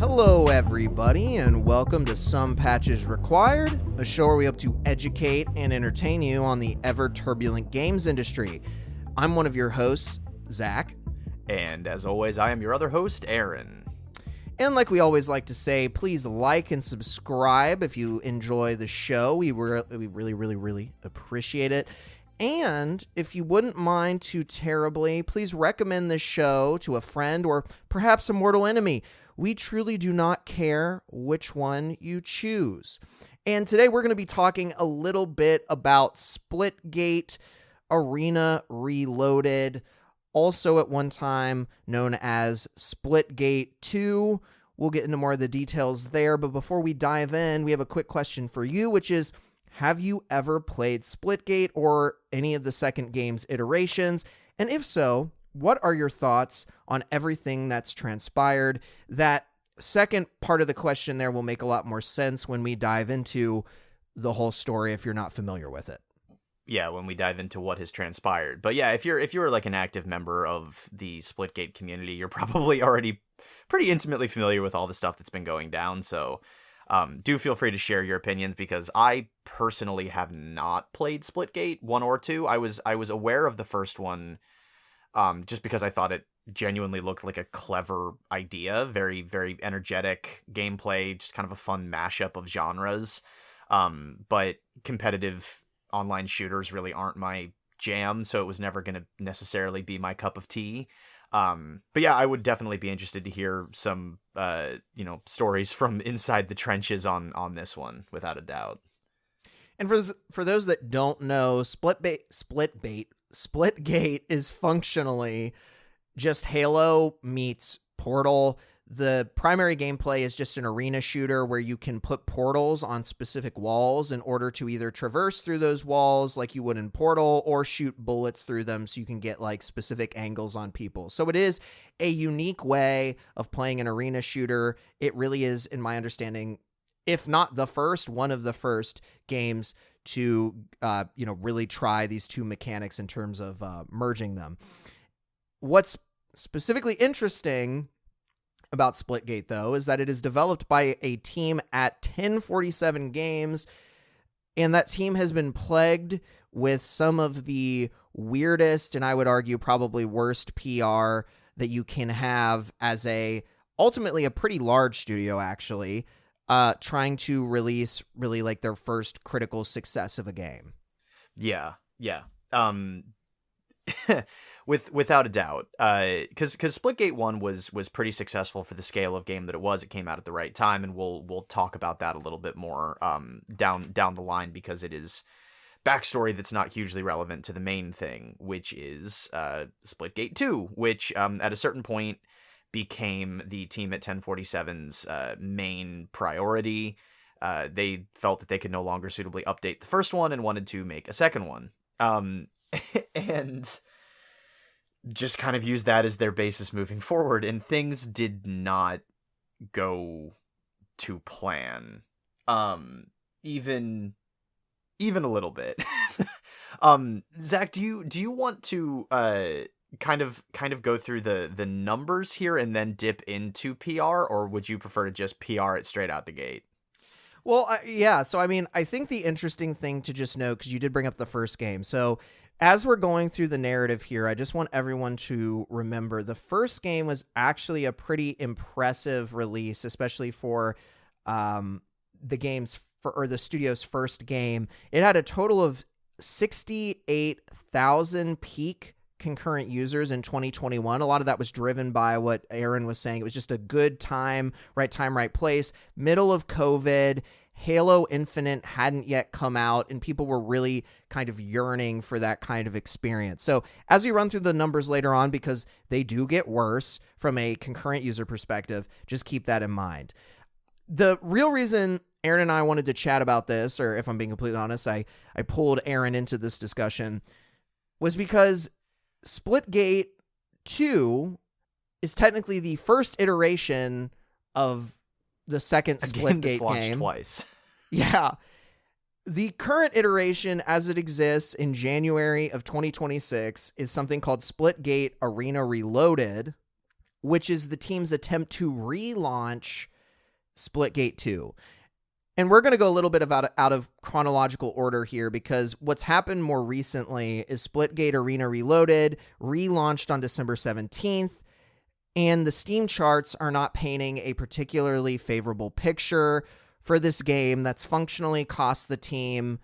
Hello everybody, and welcome to Some Patches Required, a show where we hope to educate and entertain you on the ever-turbulent games industry. I'm one of your hosts, Zach. And as always, I am your other host, Aaron. And like we always like to say, please like and subscribe if you enjoy the show. We really appreciate it. And if you wouldn't mind too terribly, please recommend this show to a friend or perhaps a mortal enemy. We truly do not care which one you choose. And today we're going to be talking a little bit about Splitgate Arena Reloaded, also at one time known as Splitgate 2. We'll get into more of the details there, but before we dive in, we have a quick question for you, which is, have you ever played Splitgate or any of the second game's iterations? And if so, what are your thoughts on everything that's transpired? That second part of the question there will make a lot more sense when we dive into the whole story if you're not familiar with it. Yeah, when we dive into what has transpired. But yeah, if you're like an active member of the Splitgate community, you're probably already pretty intimately familiar with all the stuff that's been going down. So do feel free to share your opinions, because I personally have not played Splitgate 1 or 2. I was aware of the first one just because I thought it genuinely looked like a clever idea, very, very energetic gameplay, just kind of a fun mashup of genres. But competitive online shooters really aren't my jam, so it was never going to necessarily be my cup of tea. But yeah, I would definitely be interested to hear some, stories from inside the trenches on this one, without a doubt. And for those that don't know, Splitgate is functionally just Halo meets Portal. The primary gameplay is just an arena shooter where you can put portals on specific walls in order to either traverse through those walls like you would in Portal, or shoot bullets through them so you can get like specific angles on people. So it is a unique way of playing an arena shooter. It really is, in my understanding, if not the first, one of the first games to, really try these two mechanics in terms of merging them. What's specifically interesting about Splitgate, though, is that it is developed by a team at 1047 Games, and that team has been plagued with some of the weirdest, and I would argue probably worst PR that you can have as ultimately a pretty large studio, actually, trying to release really like their first critical success of a game. Yeah. Without a doubt, because Splitgate 1 was pretty successful for the scale of game that it was. It came out at the right time, and we'll talk about that a little bit more down the line, because it is backstory that's not hugely relevant to the main thing, which is Splitgate 2, which at a certain point became the team at 1047's main priority. They felt that they could no longer suitably update the first one and wanted to make a second one. And just kind of use that as their basis moving forward, and things did not go to plan, even a little bit. Zach, do you want to kind of go through the numbers here and then dip into PR, or would you prefer to just PR it straight out the gate? Well, yeah. So, I mean, I think the interesting thing to just know, because you did bring up the first game. So as we're going through the narrative here, I just want everyone to remember the first game was actually a pretty impressive release, especially for the studio's first game. It had a total of 68,000 peak concurrent users in 2021. A lot of that was driven by what Aaron was saying. It was just a good time, right place, middle of COVID. Halo Infinite hadn't yet come out, and people were really kind of yearning for that kind of experience. So as we run through the numbers later on, because they do get worse from a concurrent user perspective, just keep that in mind. The real reason Aaron and I wanted to chat about this, or if I'm being completely honest, I pulled Aaron into this discussion, was because Splitgate 2 is technically the first iteration of the second Splitgate game. Twice. Yeah. The current iteration as it exists in January of 2026 is something called Splitgate Arena Reloaded, which is the team's attempt to relaunch Splitgate 2. And we're going to go a little bit out of chronological order here, because what's happened more recently is Splitgate Arena Reloaded relaunched on December 17th. And the Steam charts are not painting a particularly favorable picture for this game that's functionally cost the team,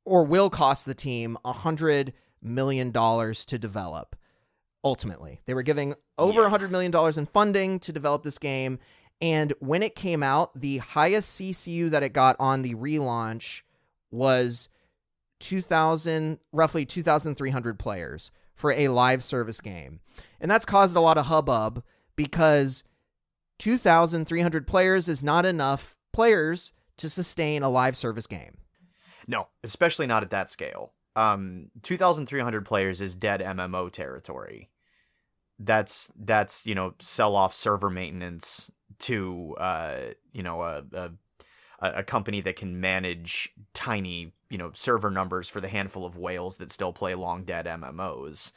or will cost the team, $100 million to develop. Ultimately, they were giving over $100 million in funding to develop this game. And when it came out, the highest CCU that it got on the relaunch was roughly 2,300 players for a live service game. And that's caused a lot of hubbub, because 2,300 players is not enough players to sustain a live service game. No, especially not at that scale. 2,300 players is dead MMO territory. That's sell off server maintenance to a company that can manage tiny server numbers for the handful of whales that still play long dead MMOs.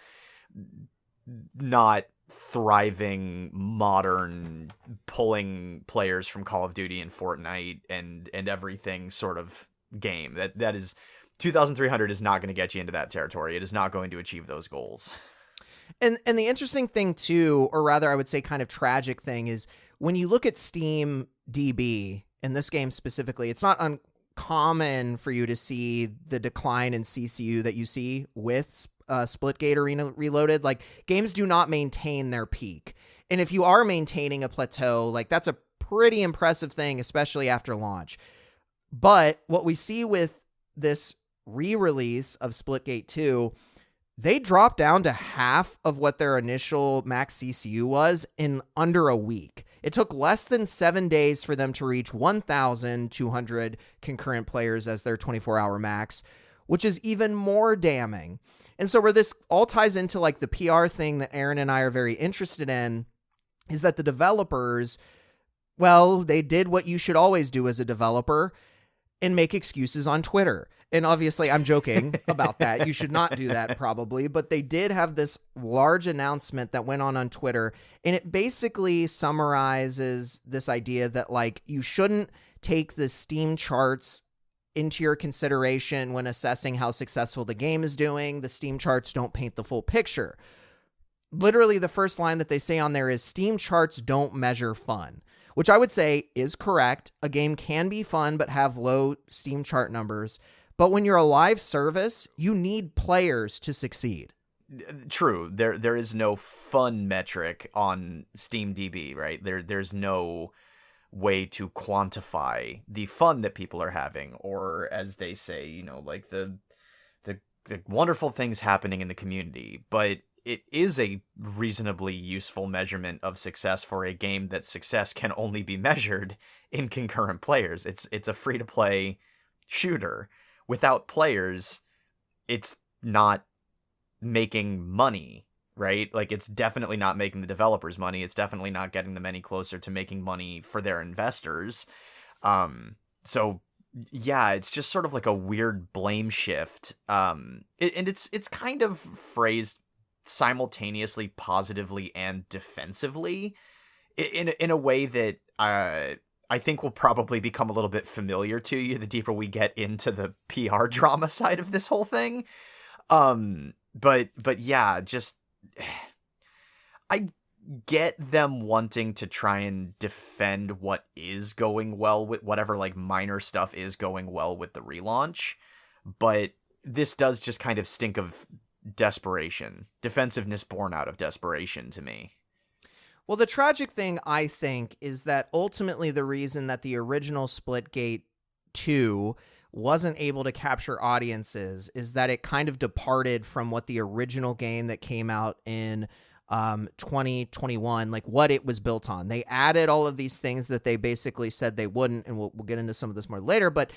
Not thriving, modern, pulling players from Call of Duty and Fortnite and everything sort of game. That is 2,300 is not going to get you into that territory. It is not going to achieve those goals. And the interesting thing too, or rather I would say kind of tragic thing, is when you look at Steam DB in this game specifically, it's not uncommon for you to see the decline in CCU that you see with Splitgate Arena Reloaded. Like, games do not maintain their peak. And if you are maintaining a plateau, like, that's a pretty impressive thing, especially after launch. But what we see with this re-release of Splitgate 2, they dropped down to half of what their initial max CCU was in under a week. It took less than 7 days for them to reach 1,200 concurrent players as their 24-hour max, which is even more damning. And so where this all ties into like the PR thing that Aaron and I are very interested in is that the developers, well, they did what you should always do as a developer and make excuses on Twitter. And obviously I'm joking about that. You should not do that probably, but they did have this large announcement that went on Twitter, and it basically summarizes this idea that like you shouldn't take the Steam charts into your consideration when assessing how successful the game is doing. The Steam charts don't paint the full picture. Literally the first line that they say on there is Steam charts don't measure fun, which I would say is correct. A game can be fun but have low Steam chart numbers. But when you're a live service, you need players to succeed. True. There is no fun metric on Steam DB, right? There's no way to quantify the fun that people are having, or as they say, like the wonderful things happening in the community. But it is a reasonably useful measurement of success for a game that success can only be measured in concurrent players. It's a free-to-play shooter. Without players, it's not making money, right? Like, it's definitely not making the developers money. It's definitely not getting them any closer to making money for their investors. So yeah, it's just sort of like a weird blame shift. And it's kind of phrased simultaneously positively and defensively in a way that I think will probably become a little bit familiar to you the deeper we get into the PR drama side of this whole thing. But yeah, just I get them wanting to try and defend what is going well with whatever like minor stuff is going well with the relaunch, but this does just kind of stink of desperation, defensiveness born out of desperation to me. Well, the tragic thing, I think, is that ultimately the reason that the original Splitgate 2 wasn't able to capture audiences is that it kind of departed from what the original game that came out in 2021, like what it was built on. They added all of these things that they basically said they wouldn't, and we'll get into some of this more later, but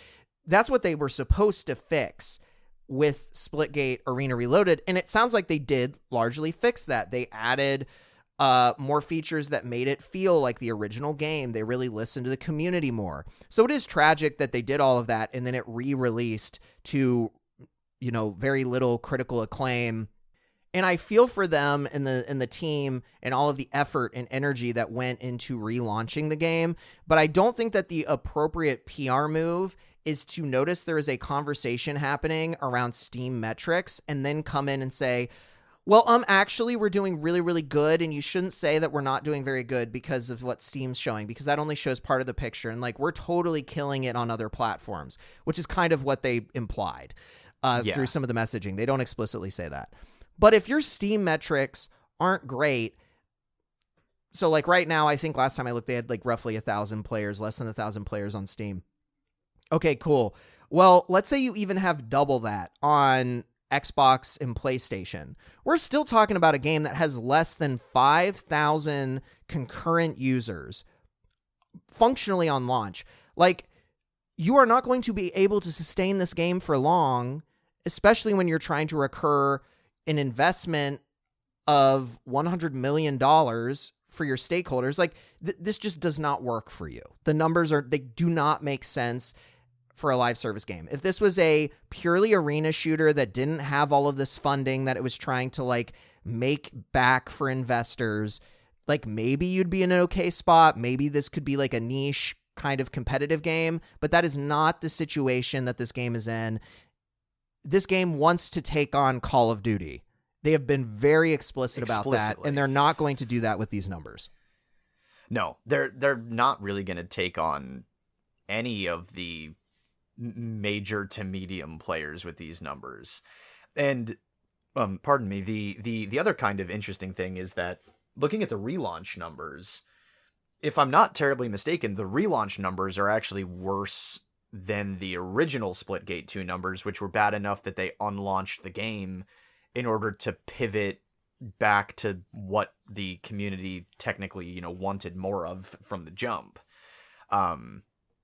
that's what they were supposed to fix with Splitgate Arena Reloaded, and it sounds like they did largely fix that. They added more features that made it feel like the original game. They really listened to the community more. So it is tragic that they did all of that and then it re-released to, very little critical acclaim. And I feel for them and the team and all of the effort and energy that went into relaunching the game. But I don't think that the appropriate PR move is to notice there is a conversation happening around Steam metrics and then come in and say, well, actually, we're doing really, really good, and you shouldn't say that we're not doing very good because of what Steam's showing, because that only shows part of the picture, and, we're totally killing it on other platforms, which is kind of what they implied through some of the messaging. They don't explicitly say that. But if your Steam metrics aren't great, so, right now, I think last time I looked, they had, roughly 1,000 players, less than 1,000 players on Steam. Okay, cool. Well, let's say you even have double that on Xbox and PlayStation. We're still talking about a game that has less than 5,000 concurrent users functionally on launch. You are not going to be able to sustain this game for long, especially when you're trying to recur an investment of $100 million for your stakeholders. This just does not work for you. The numbers they do not make sense for a live service game. If this was a purely arena shooter that didn't have all of this funding that it was trying to make back for investors, maybe you'd be in an okay spot. Maybe this could be a niche kind of competitive game, but that is not the situation that this game is in. This game wants to take on Call of Duty. They have been very explicit about that, and they're not going to do that with these numbers. No, they're not really going to take on any of the major to medium players with these numbers. And pardon me, the other kind of interesting thing is that looking at the relaunch numbers, if I'm not terribly mistaken, the relaunch numbers are actually worse than the original Splitgate 2 numbers, which were bad enough that they unlaunched the game in order to pivot back to what the community technically, wanted more of from the jump.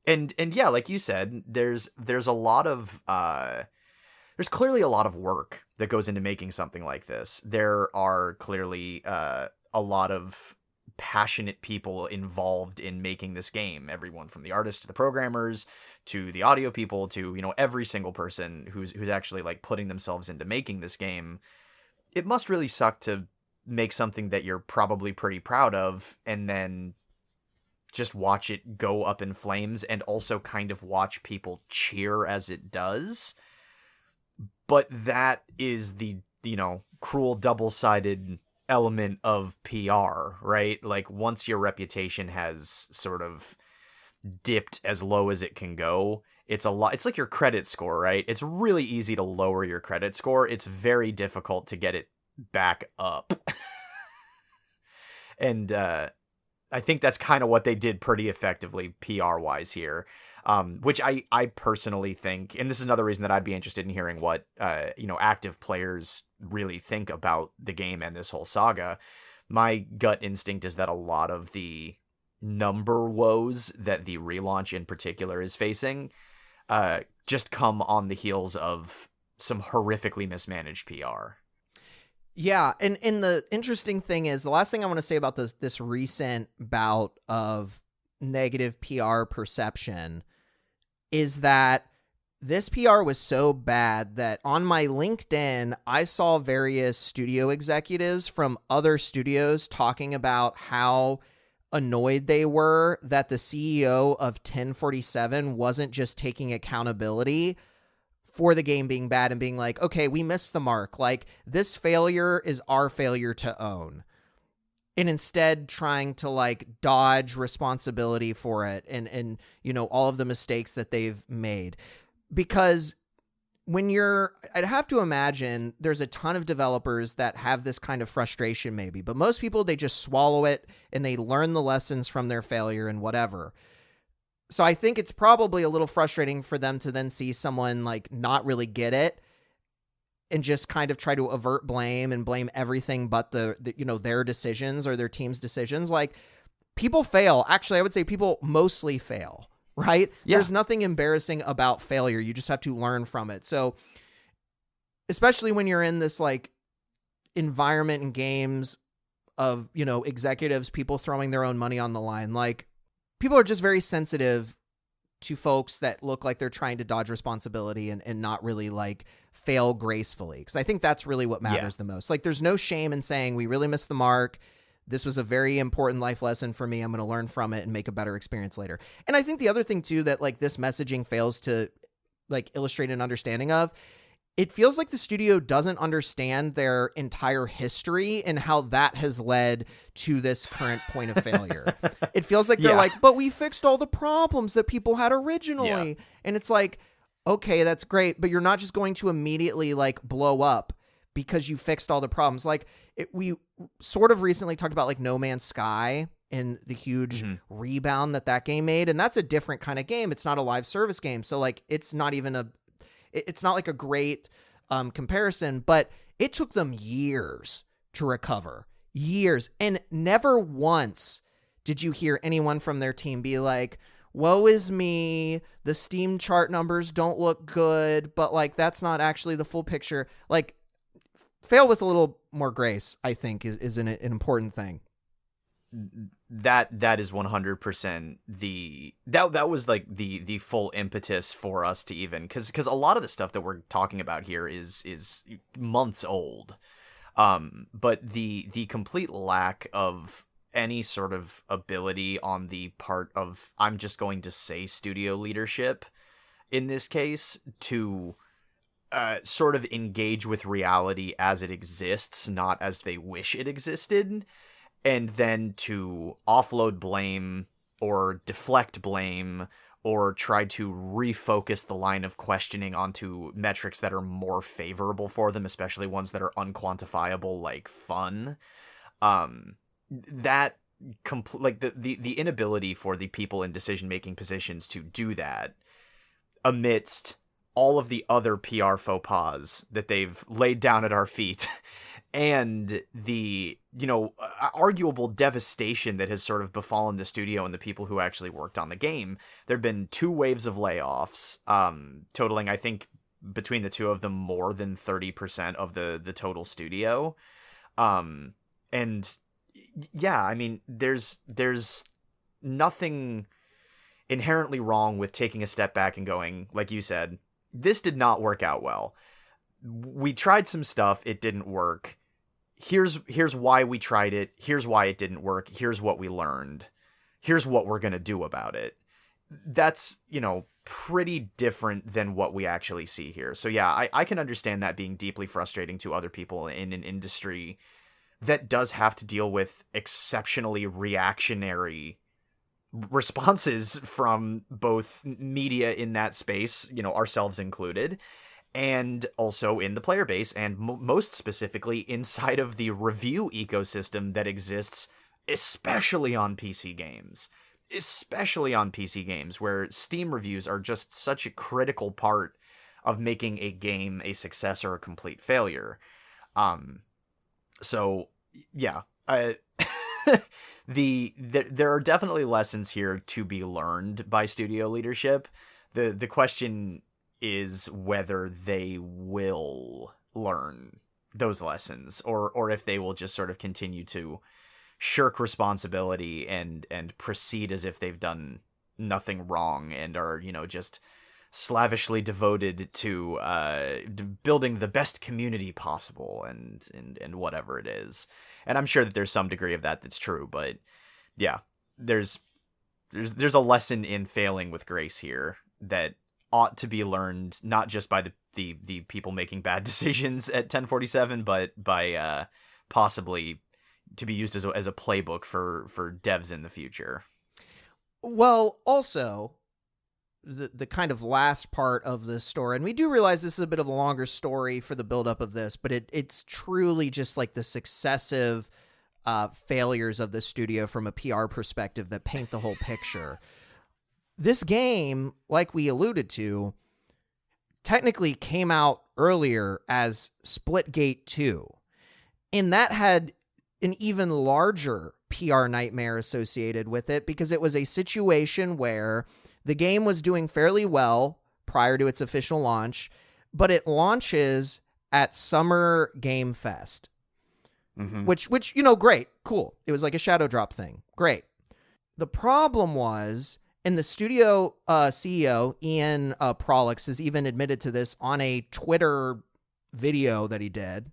And yeah, like you said, there's a lot of there's clearly a lot of work that goes into making something like this. There are clearly a lot of passionate people involved in making this game. Everyone from the artists to the programmers to the audio people to every single person who's actually putting themselves into making this game. It must really suck to make something that you're probably pretty proud of and then just watch it go up in flames and also kind of watch people cheer as it does. But that is the, cruel double-sided element of PR, right? Once your reputation has sort of dipped as low as it can go, it's like your credit score, right? It's really easy to lower your credit score. It's very difficult to get it back up. And, I think that's kind of what they did pretty effectively PR-wise here, which I personally think, and this is another reason that I'd be interested in hearing what, active players really think about the game and this whole saga. My gut instinct is that a lot of the number woes that the relaunch in particular is facing just come on the heels of some horrifically mismanaged PR. Yeah, and the interesting thing is, the last thing I want to say about this recent bout of negative PR perception is that this PR was so bad that on my LinkedIn, I saw various studio executives from other studios talking about how annoyed they were that the CEO of 1047 wasn't just taking accountability for the game being bad and being like, okay, we missed the mark. This failure is our failure to own. And instead trying to dodge responsibility for it and all of the mistakes that they've made. Because I'd have to imagine there's a ton of developers that have this kind of frustration maybe, but most people, they just swallow it and they learn the lessons from their failure and whatever. So I think it's probably a little frustrating for them to then see someone like not really get it and just kind of try to avert blame and blame everything but the their decisions or their team's decisions. Like, people fail. Actually, I would say people mostly fail, right? Yeah. There's nothing embarrassing about failure. You just have to learn from it. So especially when you're in this like environment and games of, executives, people throwing their own money on the line, like, people are just very sensitive to folks that look like they're trying to dodge responsibility and not really like fail gracefully. Because I think that's really what matters the most. Like, there's no shame in saying we really missed the mark. This was a very important life lesson for me. I'm going to learn from it and make a better experience later. And I think the other thing too, that like this messaging fails to like illustrate an understanding of, it feels like the studio doesn't understand their entire history and how that has led to this current point of failure. It feels like they're like, but we fixed all the problems that people had originally. Yeah. And it's like, okay, that's great, but you're not just going to immediately like blow up because you fixed all the problems. Like, we sort of recently talked about like No Man's Sky and the huge rebound that game made. And that's a different kind of game. It's not a live service game. So like, it's not like a great comparison, but it took them years to recover. Years. And never once did you hear anyone from their team be like, woe is me, the Steam chart numbers don't look good, but like, that's not actually the full picture. Like, fail with a little more grace, I think, is an important thing. That is 100% that was like the full impetus for us to even, because a lot of the stuff that we're talking about here is months old, but the complete lack of any sort of ability on the part of, I'm just going to say, studio leadership in this case to sort of engage with reality as it exists, not as they wish it existed. And then to offload blame or deflect blame or try to refocus the line of questioning onto metrics that are more favorable for them, especially ones that are unquantifiable, like fun. That the inability for the people in decision-making positions to do that amidst all of the other PR faux pas that they've laid down at our feet and the, arguable devastation that has sort of befallen the studio and the people who actually worked on the game. There have been 2 waves of layoffs, totaling, I think, between the 2 of them, more than 30% of the total studio. And yeah, I mean, there's nothing inherently wrong with taking a step back and going, like you said, this did not work out well. We tried some stuff, it didn't work. Here's why we tried it. Here's why it didn't work. Here's what we learned. Here's what we're going to do about it. That's, pretty different than what we actually see here. So yeah, I can understand that being deeply frustrating to other people in an industry that does have to deal with exceptionally reactionary responses from both media in that space, ourselves included, and also in the player base, and most specifically inside of the review ecosystem that exists, especially on PC games. Especially on PC games, where Steam reviews are just such a critical part of making a game a success or a complete failure. So, yeah. There are definitely lessons here to be learned by studio leadership. The question is whether they will learn those lessons, or if they will just sort of continue to shirk responsibility and proceed as if they've done nothing wrong and are, just slavishly devoted to building the best community possible and whatever it is. And I'm sure that there's some degree of that's true, but yeah, there's a lesson in failing with grace here that ought to be learned, not just by the people making bad decisions at 1047, but by possibly to be used as a playbook for devs in the future. Well, also, the kind of last part of this story, and we do realize this is a bit of a longer story for the buildup of this, but it's truly just like the successive failures of the studio from a PR perspective that paint the whole picture. this game, like we alluded to, technically came out earlier as Splitgate 2. And that had an even larger PR nightmare associated with it because it was a situation where the game was doing fairly well prior to its official launch, but it launches at Summer Game Fest, which, great, cool. It was like a shadow drop thing. Great. The problem was, and the studio CEO, Ian Prolix, has even admitted to this on a Twitter video that he did.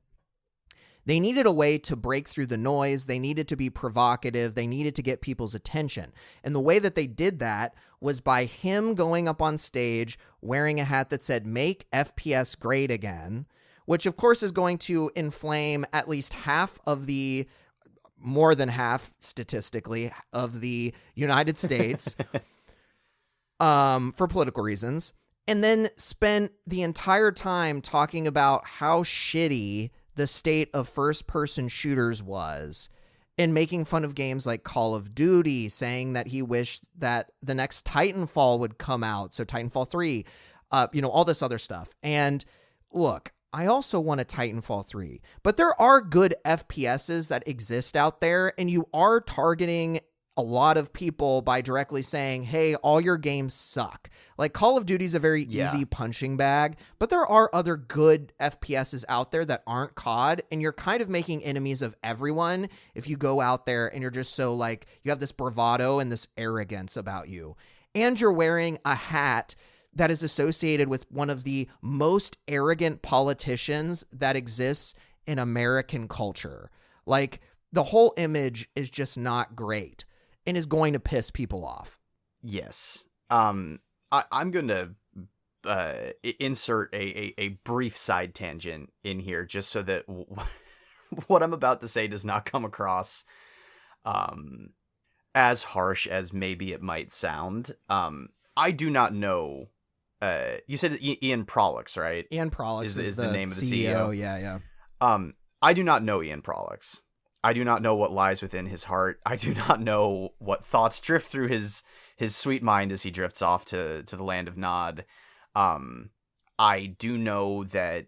They needed a way to break through the noise. They needed to be provocative. They needed to get people's attention. And the way that they did that was by him going up on stage wearing a hat that said, "Make FPS great again," which of course is going to inflame at least more than half statistically of the United States for political reasons. And then spent the entire time talking about how shitty the state of first-person shooters was, and making fun of games like Call of Duty, saying that he wished that the next Titanfall would come out, so Titanfall 3, all this other stuff. And look, I also want a Titanfall 3, but there are good FPSs that exist out there, and you are targeting a lot of people by directly saying, hey, all your games suck. Like Call of Duty is a very easy punching bag, but there are other good FPSs out there that aren't COD, and you're kind of making enemies of everyone if you go out there and you're just so like, you have this bravado and this arrogance about you. And you're wearing a hat that is associated with one of the most arrogant politicians that exists in American culture. Like, the whole image is just not great and is going to piss people off. Yes. I'm going to insert a brief side tangent in here just so that what I'm about to say does not come across as harsh as maybe it might sound. I do not know. You said Ian Prolix, right? Ian Prolix is the name of the CEO. Yeah. I do not know Ian Prolix. I do not know what lies within his heart. I do not know what thoughts drift through his sweet mind as he drifts off to the land of Nod. I do know that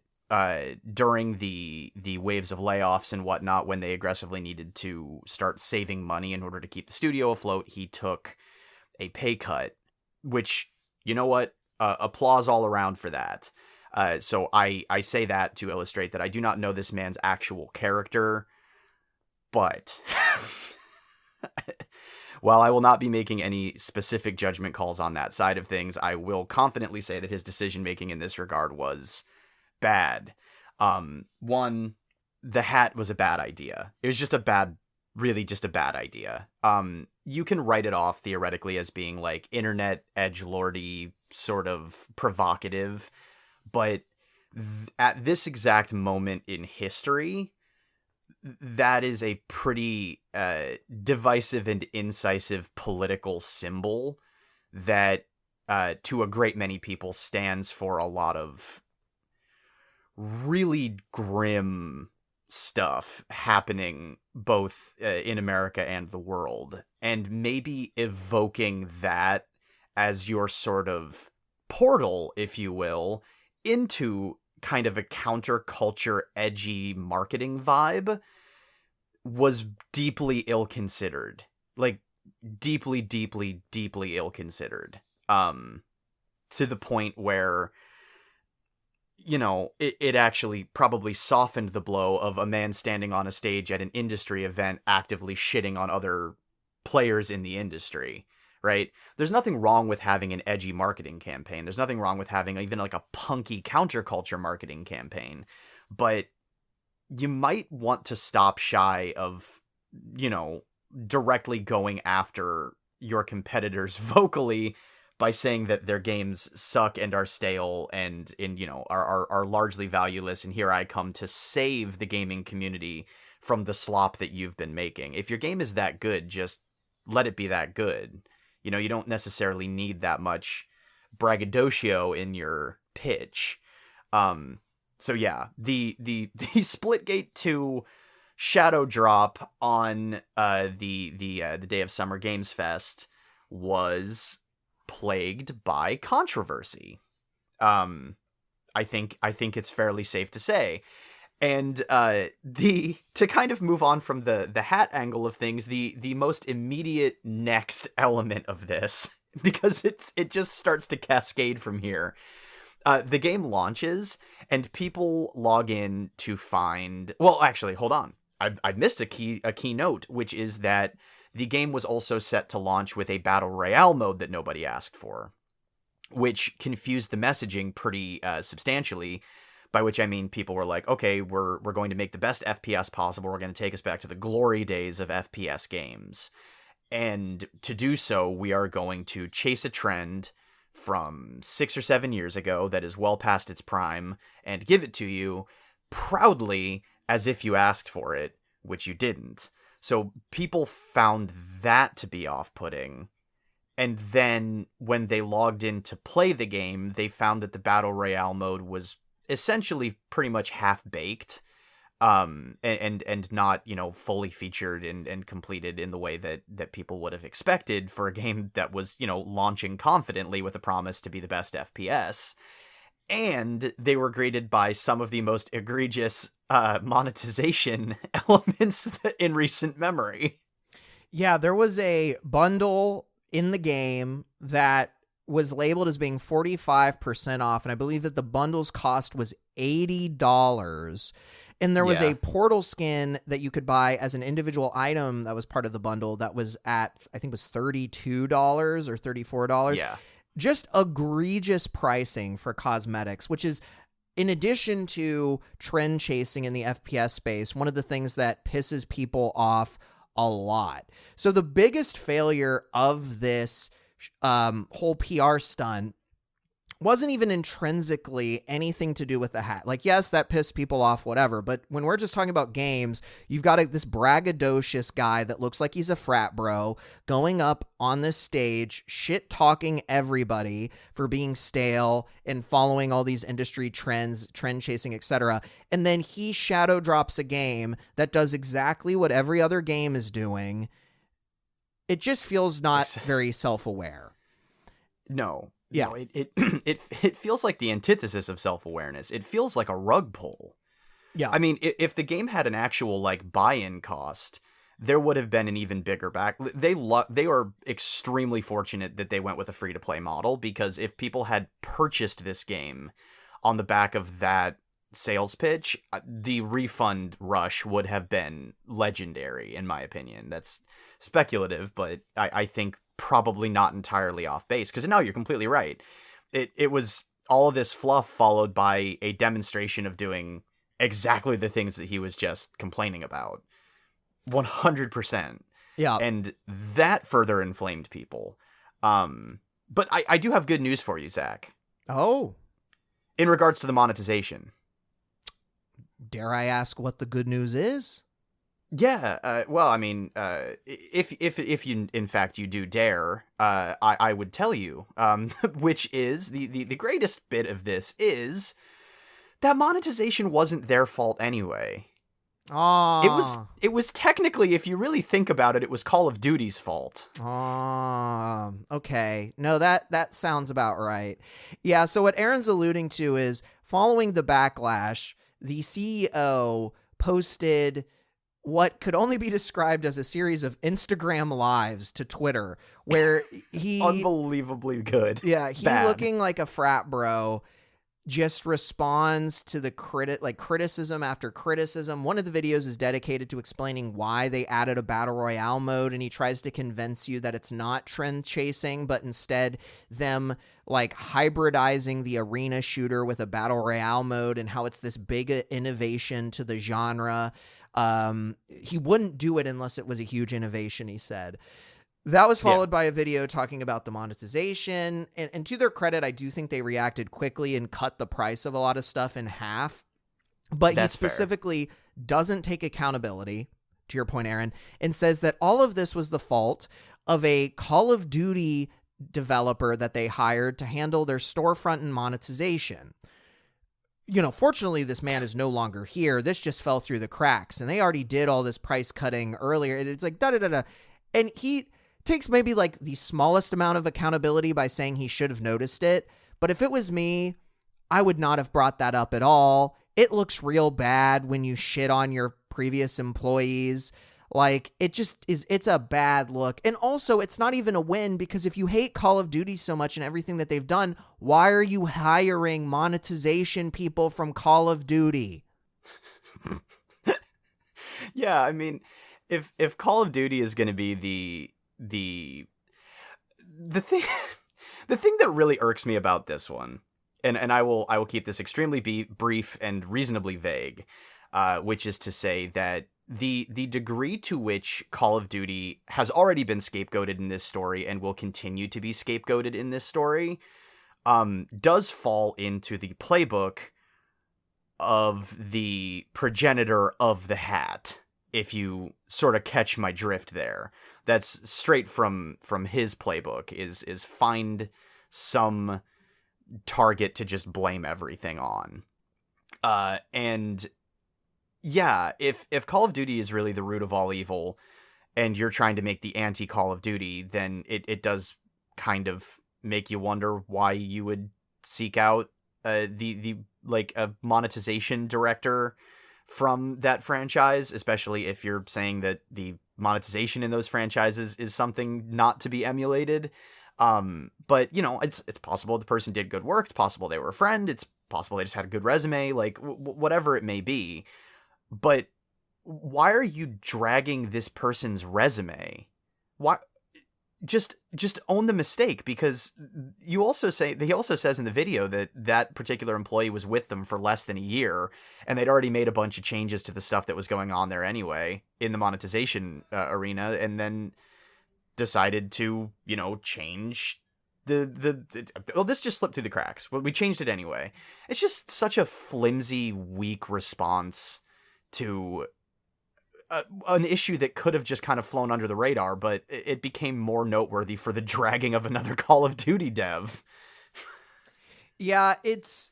during the waves of layoffs and whatnot, when they aggressively needed to start saving money in order to keep the studio afloat, he took a pay cut, which, you know what? Applause all around for that. So I say that to illustrate that I do not know this man's actual character, but while I will not be making any specific judgment calls on that side of things, I will confidently say that his decision-making in this regard was bad. One, the hat was a bad idea. It was just really just a bad idea. You can write it off theoretically as being like internet edgelordy, sort of provocative, but at this exact moment in history, that is a pretty divisive and incisive political symbol that to a great many people stands for a lot of really grim stuff happening both in America and the world, and maybe evoking that as your sort of portal, if you will, into kind of a counterculture, edgy marketing vibe was deeply ill-considered. Like, deeply, deeply, deeply ill-considered. To the point where, you know, it actually probably softened the blow of a man standing on a stage at an industry event actively shitting on other players in the industry, right? There's nothing wrong with having an edgy marketing campaign. There's nothing wrong with having even like a punky counterculture marketing campaign. But you might want to stop shy of, you know, directly going after your competitors vocally by saying that their games suck and are stale and you know, are largely valueless, and here I come to save the gaming community from the slop that you've been making. If your game is that good, just let it be that good. You know, you don't necessarily need that much braggadocio in your pitch. So yeah, the Splitgate 2 shadow drop on the day of Summer Games Fest was plagued by controversy. I think it's fairly safe to say. And to kind of move on from the hat angle of things, the most immediate next element of this, because it just starts to cascade from here. The game launches and people log in to find. Well, actually, hold on. I missed a key note, which is that the game was also set to launch with a battle royale mode that nobody asked for, which confused the messaging pretty substantially. By which I mean people were like, okay, we're going to make the best FPS possible. We're going to take us back to the glory days of FPS games. And to do so, we are going to chase a trend from 6 or 7 years ago that is well past its prime and give it to you proudly as if you asked for it, which you didn't. So people found that to be off-putting. And then when they logged in to play the game, they found that the Battle Royale mode was essentially pretty much half-baked, and not, fully featured and completed in the way that people would have expected for a game that was, launching confidently with a promise to be the best FPS. And they were greeted by some of the most egregious monetization elements in recent memory. Yeah, there was a bundle in the game that was labeled as being 45% off, and I believe that the bundle's cost was $80. And there was a Portal skin that you could buy as an individual item that was part of the bundle that was at, I think it was $32 or $34. Yeah. Just egregious pricing for cosmetics, which is, in addition to trend chasing in the FPS space, one of the things that pisses people off a lot. So the biggest failure of this whole PR stunt wasn't even intrinsically anything to do with the hat. Like, yes, that pissed people off, whatever. But when we're just talking about games, you've got this braggadocious guy that looks like he's a frat bro going up on this stage, shit-talking everybody for being stale and following all these industry trends, trend chasing, etc. And then he shadow drops a game that does exactly what every other game is doing. It just feels not very self-aware. No. Yeah. No, it feels like the antithesis of self-awareness. It feels like a rug pull. Yeah. I mean, if the game had an actual buy-in cost, there would have been an even bigger back. They are extremely fortunate that they went with a free-to-play model, because if people had purchased this game on the back of that sales pitch, the refund rush would have been legendary, in my opinion. That's speculative, but I think probably not entirely off base, because now you're completely right. It was all of this fluff followed by a demonstration of doing exactly the things that he was just complaining about. 100%. Yeah. And that further inflamed people. But I do have good news for you, Zach. Oh. In regards to the monetization. Dare I ask what the good news is? Yeah, well, I mean, if you, in fact, you do dare, I would tell you, which is, the greatest bit of this is that monetization wasn't their fault anyway. Oh. It was technically, if you really think about it, it was Call of Duty's fault. Oh, okay. No, that sounds about right. Yeah, so what Aaron's alluding to is, following the backlash, the CEO posted what could only be described as a series of Instagram lives to Twitter, where he unbelievably good. Yeah, he Bad. Looking like a frat bro just responds to the criticism after criticism. One of the videos is dedicated to explaining why they added a battle royale mode, and he tries to convince you that it's not trend chasing, but instead them hybridizing the arena shooter with a battle royale mode, and how it's this big innovation to the genre. He wouldn't do it unless it was a huge innovation, he said. That was followed by a video talking about the monetization. And to their credit, I do think they reacted quickly and cut the price of a lot of stuff in half. But he specifically doesn't take accountability, to your point, Aaron, and says that all of this was the fault of a Call of Duty developer that they hired to handle their storefront and monetization. Fortunately, this man is no longer here. This just fell through the cracks, and they already did all this price cutting earlier. It's like da-da-da-da. And takes maybe like the smallest amount of accountability by saying he should have noticed it. But if it was me, I would not have brought that up at all. It looks real bad when you shit on your previous employees. Like, it just is, it's a bad look. And also, it's not even a win, because if you hate Call of Duty so much and everything that they've done, why are you hiring monetization people from Call of Duty? Yeah, I mean, if Call of Duty is going to be the thing the thing that really irks me about this one, and I will keep this extremely brief and reasonably vague, which is to say that the degree to which Call of Duty has already been scapegoated in this story and will continue to be scapegoated in this story does fall into the playbook of the progenitor of the hat, if you sort of catch my drift there. That's straight from his playbook, is find some target to just blame everything on. And yeah, if Call of Duty is really the root of all evil and you're trying to make the anti-Call of Duty, then it does kind of make you wonder why you would seek out the like a monetization director from that franchise, especially if you're saying that the monetization in those franchises is something not to be emulated. But you know, it's possible the person did good work. It's possible they were a friend. It's possible they just had a good resume, like whatever it may be. But why are you dragging this person's resume? Why? Just own the mistake, because he also says in the video that particular employee was with them for less than a year, and they'd already made a bunch of changes to the stuff that was going on there anyway in the monetization arena, and then decided to, you know, change this just slipped through the cracks. Well, we changed it anyway. It's just such a flimsy, weak response to an issue that could have just kind of flown under the radar, but it became more noteworthy for the dragging of another Call of Duty dev. Yeah, it's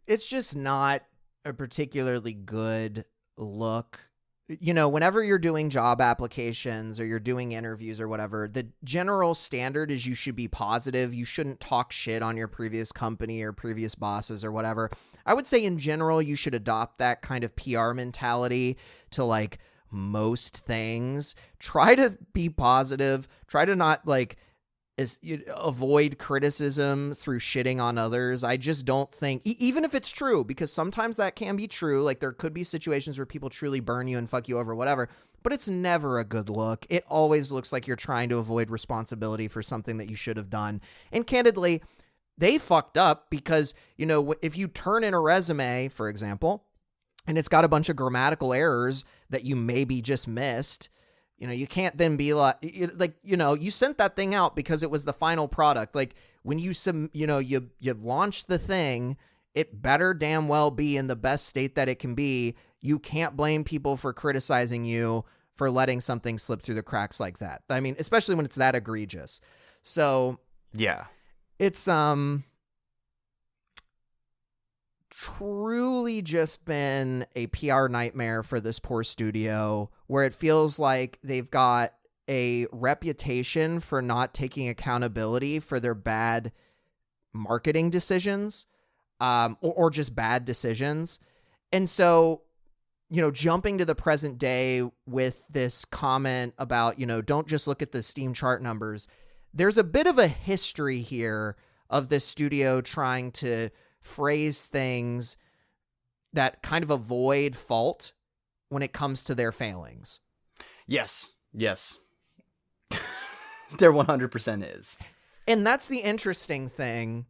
just not a particularly good look. You know, whenever you're doing job applications or you're doing interviews or whatever, the general standard is you should be positive. You shouldn't talk shit on your previous company or previous bosses or whatever. I would say in general, you should adopt that kind of PR mentality to like most things. Try to be positive. Try to not like avoid criticism through shitting on others. I just don't think, even if it's true, because sometimes that can be true. Like there could be situations where people truly burn you and fuck you over, whatever, but it's never a good look. It always looks like you're trying to avoid responsibility for something that you should have done. And candidly, they fucked up because, you know, if you turn in a resume, for example, and it's got a bunch of grammatical errors that you maybe just missed, you know, you can't then be like, you know, you sent that thing out because it was the final product. Like when you launch the thing, it better damn well be in the best state that it can be. You can't blame people for criticizing you for letting something slip through the cracks like that. I mean, especially when it's that egregious. So yeah, it's truly just been a PR nightmare for this poor studio, where it feels like they've got a reputation for not taking accountability for their bad marketing decisions, or just bad decisions. And so, you know, jumping to the present day with this comment about, you know, don't just look at the Steam chart numbers. There's a bit of a history here of this studio trying to phrase things that kind of avoid fault when it comes to their failings. Yes. There 100% is. And that's the interesting thing,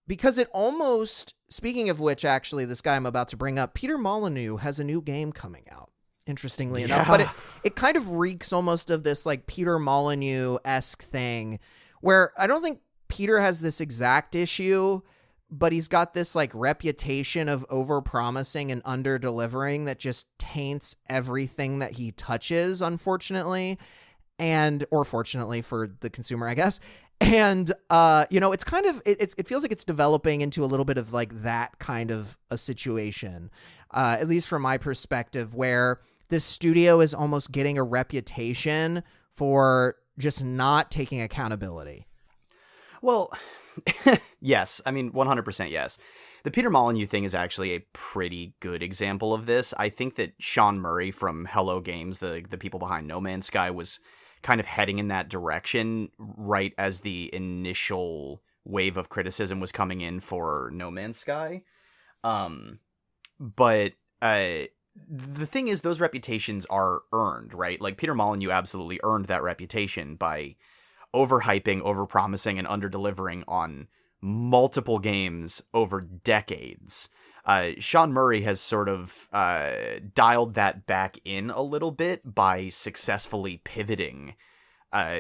because it almost, speaking of which, actually, this guy I'm about to bring up, Peter Molyneux, has a new game coming out, interestingly enough. But it kind of reeks almost of this like Peter Molyneux-esque thing, where I don't think Peter has this exact issue, but he's got this like reputation of over-promising and under-delivering that just taints everything that he touches, unfortunately, or fortunately for the consumer, I guess. And, you know, it's kind of, it feels like it's developing into a little bit of like that kind of a situation, at least from my perspective, where this studio is almost getting a reputation for just not taking accountability. Well, yes. I mean, 100% yes. The Peter Molyneux thing is actually a pretty good example of this. I think that Sean Murray from Hello Games, the people behind No Man's Sky, was kind of heading in that direction right as the initial wave of criticism was coming in for No Man's Sky. But the thing is, those reputations are earned, right? Like, Peter Molyneux absolutely earned that reputation by overhyping, overpromising, and underdelivering on multiple games over decades. Sean Murray has sort of dialed that back in a little bit by successfully pivoting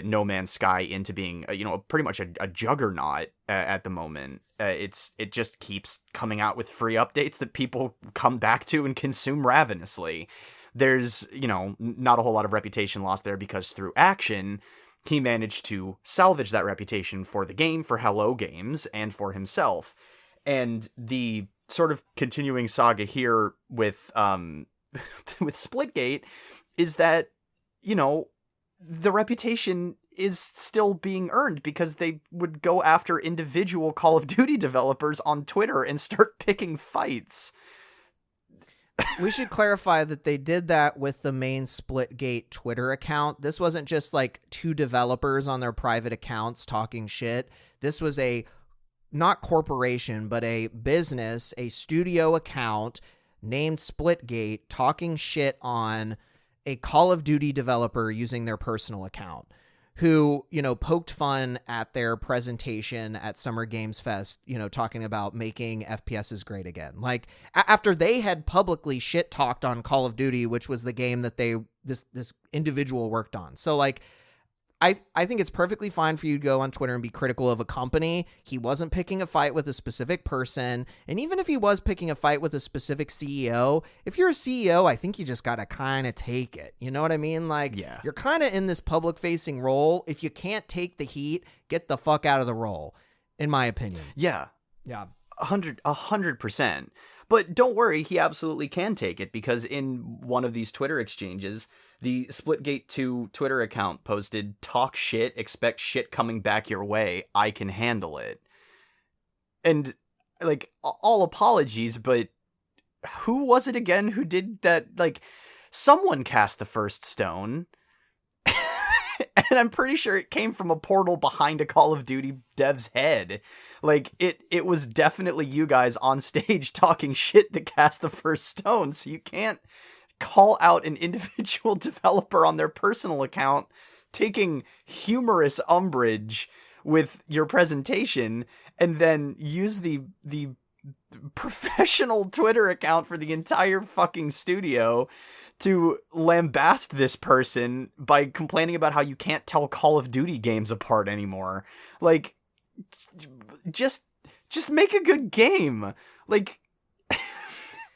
No Man's Sky into being, pretty much a juggernaut at the moment. It just keeps coming out with free updates that people come back to and consume ravenously. There's, not a whole lot of reputation lost there because through action, he managed to salvage that reputation for the game, for Hello Games, and for himself. And the sort of continuing saga here with with Splitgate is that, the reputation is still being earned because they would go after individual Call of Duty developers on Twitter and start picking fights. We should clarify that they did that with the main Splitgate Twitter account. This wasn't just like two developers on their private accounts talking shit. This was a, not corporation, but a business, a studio account named Splitgate talking shit on a Call of Duty developer using their personal account, who, poked fun at their presentation at Summer Games Fest, talking about making FPSs great again. Like, after they had publicly shit talked on Call of Duty, which was the game that this individual worked on. So, like, I think it's perfectly fine for you to go on Twitter and be critical of a company. He wasn't picking a fight with a specific person. And even if he was picking a fight with a specific CEO, if you're a CEO, I think you just got to kind of take it. You know what I mean? Like, yeah. You're kind of in this public facing role. If you can't take the heat, get the fuck out of the role, in my opinion. Yeah. Yeah. 100%. But don't worry, he absolutely can take it, because in one of these Twitter exchanges, the Splitgate 2 Twitter account posted, "Talk shit, expect shit coming back your way, I can handle it." And, like, all apologies, but who was it again who did that? Like, someone cast the first stone. And I'm pretty sure it came from a portal behind a Call of Duty dev's head. Like, it was definitely you guys on stage talking shit that cast the first stone, so you can't call out an individual developer on their personal account taking humorous umbrage with your presentation and then use the professional Twitter account for the entire fucking studio to lambast this person by complaining about how you can't tell Call of Duty games apart anymore. Like, just make a good game. Like,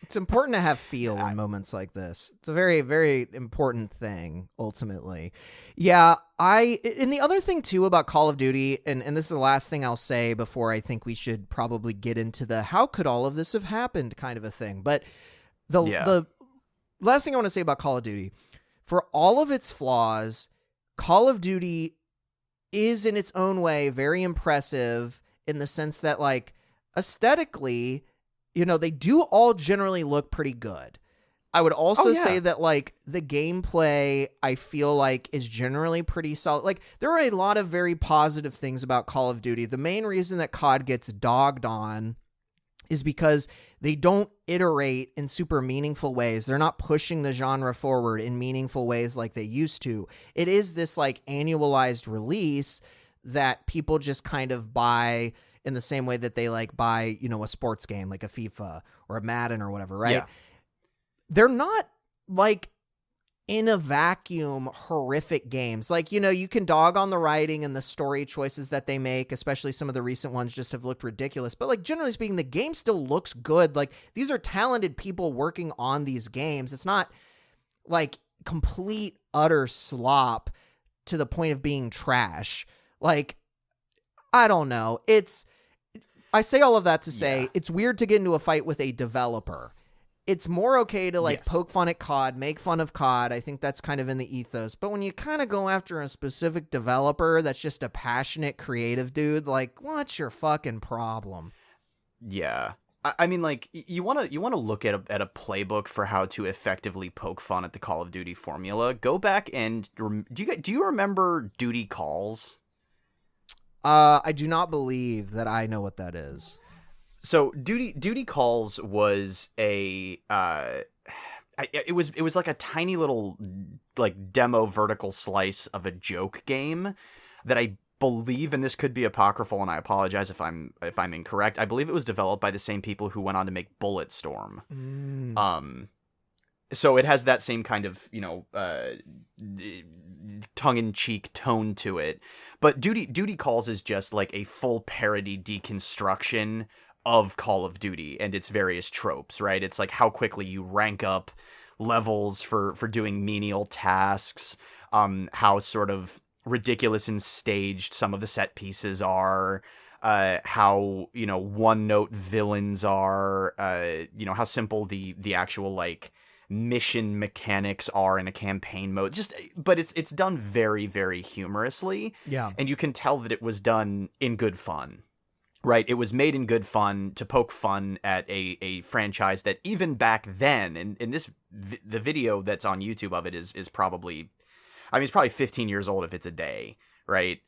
it's important to have feel in moments like this. It's a very, very important thing, ultimately. Yeah, and the other thing, too, about Call of Duty, and this is the last thing I'll say before I think we should probably get into the how could all of this have happened kind of a thing. But the last thing I want to say about Call of Duty, for all of its flaws, Call of Duty is in its own way very impressive in the sense that, like, aesthetically, they do all generally look pretty good. I would also say that, like, the gameplay, I feel like, is generally pretty solid. Like, there are a lot of very positive things about Call of Duty. The main reason that COD gets dogged on is because they don't iterate in super meaningful ways. They're not pushing the genre forward in meaningful ways like they used to. It is this, like, annualized release that people just kind of buy in the same way that they, like, buy, a sports game like a FIFA or a Madden or whatever, right? Yeah. They're not, like, in a vacuum, horrific games. Like, you can dog on the writing and the story choices that they make, especially some of the recent ones just have looked ridiculous. But, like, generally speaking, the game still looks good. Like, these are talented people working on these games. It's not, like, complete, utter slop to the point of being trash. Like, I don't know. I say all of that to say it's weird to get into a fight with a developer. it's more okay to like Yes. poke fun at COD, make fun of COD. I think that's kind of in the ethos. But when you kind of go after a specific developer that's just a passionate creative dude, like, what's your fucking problem? Yeah. I mean, like, you want to look at a playbook for how to effectively poke fun at the Call of Duty formula. Go back and do you remember Duty Calls? I do not believe that I know what that is. So Duty Calls was it was like a tiny little like demo vertical slice of a joke game that I believe, and this could be apocryphal, and I apologize if I'm incorrect. I believe it was developed by the same people who went on to make Bulletstorm. So it has that same kind of, tongue-in-cheek tone to it. But Duty Calls is just like a full parody deconstruction of Call of Duty and its various tropes, right? It's like how quickly you rank up levels for doing menial tasks, how sort of ridiculous and staged some of the set pieces are, how, one-note villains are, how simple the actual, like, mission mechanics are in a campaign mode. But it's done very, very humorously. Yeah. And you can tell that it was done in good fun, right? It was made in good fun to poke fun at a franchise that even back then, and the video that's on YouTube of it is probably, I mean, it's probably 15 years old if it's a day, right?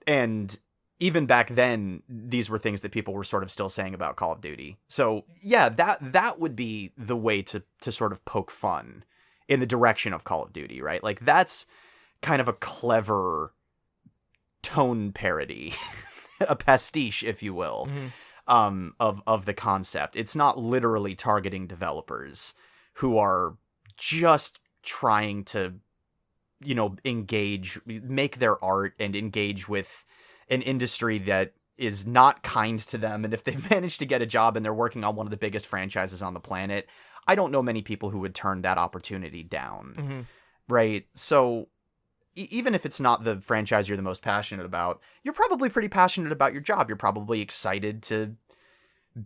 And even back then, these were things that people were sort of still saying about Call of Duty. So yeah, that would be the way to sort of poke fun in the direction of Call of Duty, right? Like, that's kind of a clever tone parody, a pastiche, if you will, of the concept. It's not literally targeting developers who are just trying to, make their art and engage with an industry that is not kind to them. And if they've managed to get a job and they're working on one of the biggest franchises on the planet, I don't know many people who would turn that opportunity down. Right? So even if it's not the franchise you're the most passionate about, you're probably pretty passionate about your job. You're probably excited to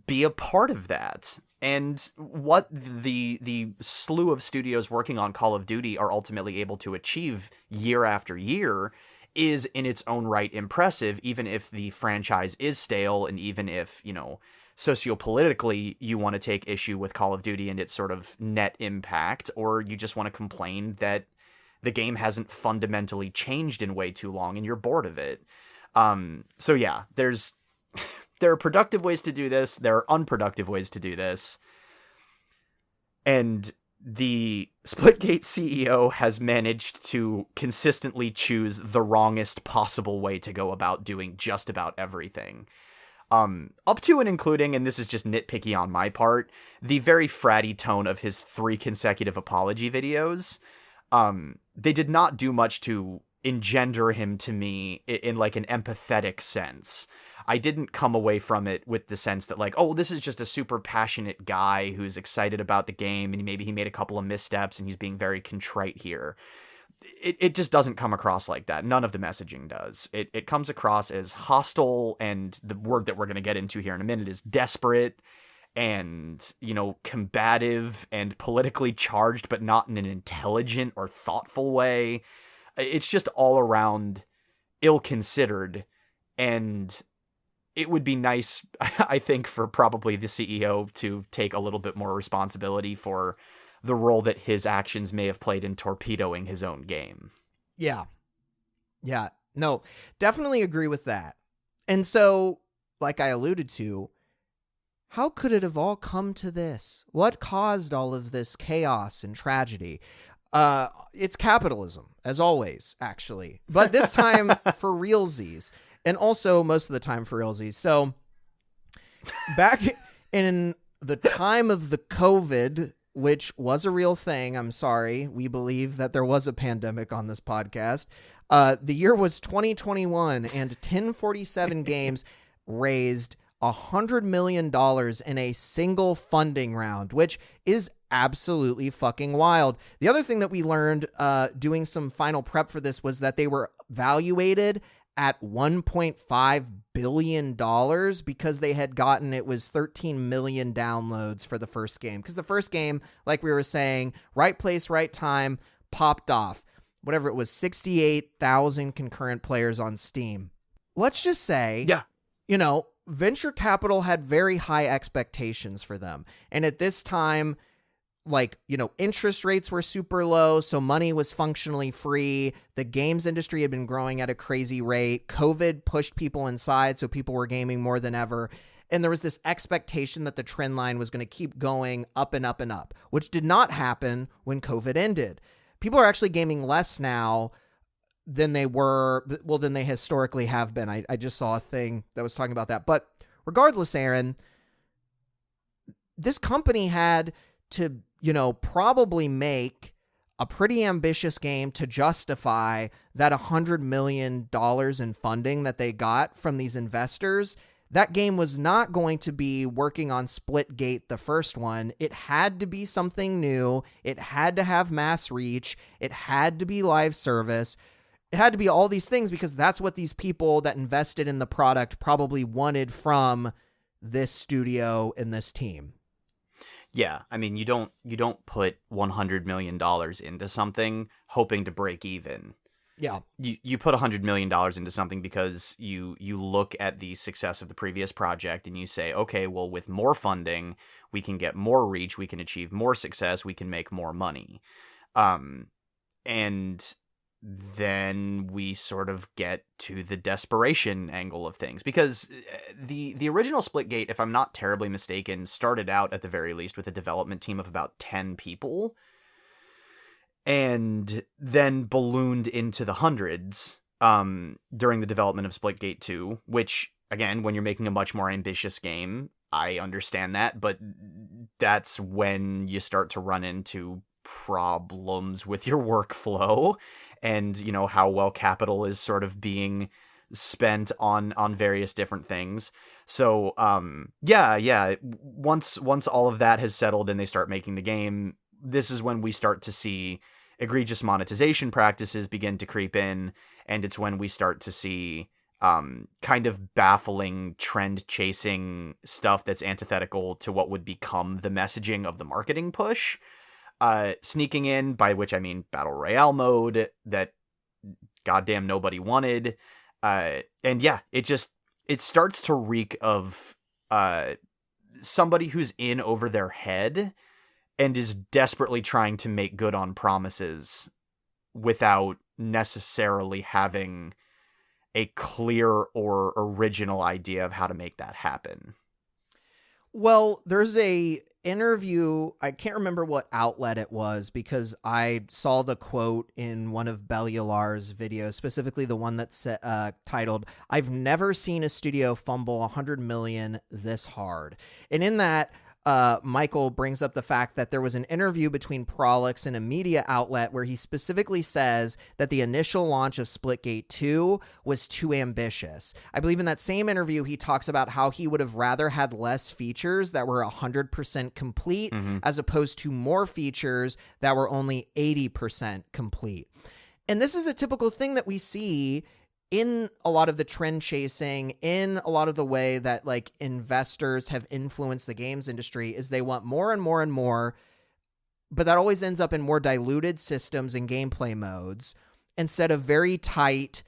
be a part of that. And what the slew of studios working on Call of Duty are ultimately able to achieve year after year is in its own right impressive, even if the franchise is stale, and even if, sociopolitically you want to take issue with Call of Duty and its sort of net impact, or you just want to complain that the game hasn't fundamentally changed in way too long and you're bored of it. So yeah, there are productive ways to do this. There are unproductive ways to do this. And the Splitgate CEO has managed to consistently choose the wrongest possible way to go about doing just about everything. Up to and including, and this is just nitpicky on my part, the very fratty tone of his 3 consecutive apology videos. They did not do much to engender him to me in like an empathetic sense. I didn't come away from it with the sense that, like, oh, this is just a super passionate guy who's excited about the game, and maybe he made a couple of missteps and he's being very contrite here. It just doesn't come across like that. None of the messaging does. It comes across as hostile, and the word that we're going to get into here in a minute is desperate and, combative and politically charged, but not in an intelligent or thoughtful way. It's just all around ill-considered, and it would be nice, I think, for probably the CEO to take a little bit more responsibility for the role that his actions may have played in torpedoing his own game. Yeah. Yeah. No, definitely agree with that. And so, like I alluded to, how could it have all come to this? What caused all of this chaos and tragedy? It's capitalism, as always, actually. But this time for realsies. And also most of the time for realsies. So back in the time of the COVID, which was a real thing, I'm sorry, we believe that there was a pandemic on this podcast. The year was 2021, and 1047 Games raised $100 million in a single funding round, which is absolutely fucking wild. The other thing that we learned doing some final prep for this was that they were valuated at $1.5 billion because they had gotten, it was 13 million downloads for the first game. Because the first game, like we were saying, right place, right time, popped off. Whatever it was, 68,000 concurrent players on Steam. Let's just say, venture capital had very high expectations for them. And at this time, interest rates were super low, so money was functionally free. The games industry had been growing at a crazy rate. COVID pushed people inside, so people were gaming more than ever. And there was this expectation that the trend line was going to keep going up and up and up, which did not happen when COVID ended. People are actually gaming less now than they historically have been. I just saw a thing that was talking about that. But regardless, Aaron, this company had to probably make a pretty ambitious game to justify that $100 million in funding that they got from these investors. That game was not going to be working on Splitgate, the first one. It had to be something new. It had to have mass reach. It had to be live service. It had to be all these things because that's what these people that invested in the product probably wanted from this studio and this team. Yeah, I mean, you don't put $100 million into something hoping to break even. Yeah. You put $100 million into something because you look at the success of the previous project and you say, okay, well, with more funding, we can get more reach, we can achieve more success, we can make more money. And then we sort of get to the desperation angle of things, because the original Splitgate, if I'm not terribly mistaken, started out at the very least with a development team of about 10 people and then ballooned into the hundreds during the development of Splitgate 2, which, again, when you're making a much more ambitious game, I understand that, but that's when you start to run into problems with your workflow and, how well capital is sort of being spent on various different things. So, once all of that has settled and they start making the game, this is when we start to see egregious monetization practices begin to creep in, and it's when we start to see kind of baffling trend-chasing stuff that's antithetical to what would become the messaging of the marketing push. Sneaking in, by which I mean Battle Royale mode that goddamn nobody wanted. And yeah, it starts to reek of somebody who's in over their head and is desperately trying to make good on promises without necessarily having a clear or original idea of how to make that happen. Well, there's a interview, I can't remember what outlet it was because I saw the quote in one of Bellular's videos, specifically the one that's titled, "I've never seen a studio fumble 100 million this hard." And in that, Michael brings up the fact that there was an interview between Prolix and a media outlet where he specifically says that the initial launch of Splitgate 2 was too ambitious. I believe in that same interview, he talks about how he would have rather had less features that were 100% complete as opposed to more features that were only 80% complete. And this is a typical thing that we see in a lot of the trend chasing, in a lot of the way that investors have influenced the games industry, is they want more and more and more, but that always ends up in more diluted systems and gameplay modes instead of very tight,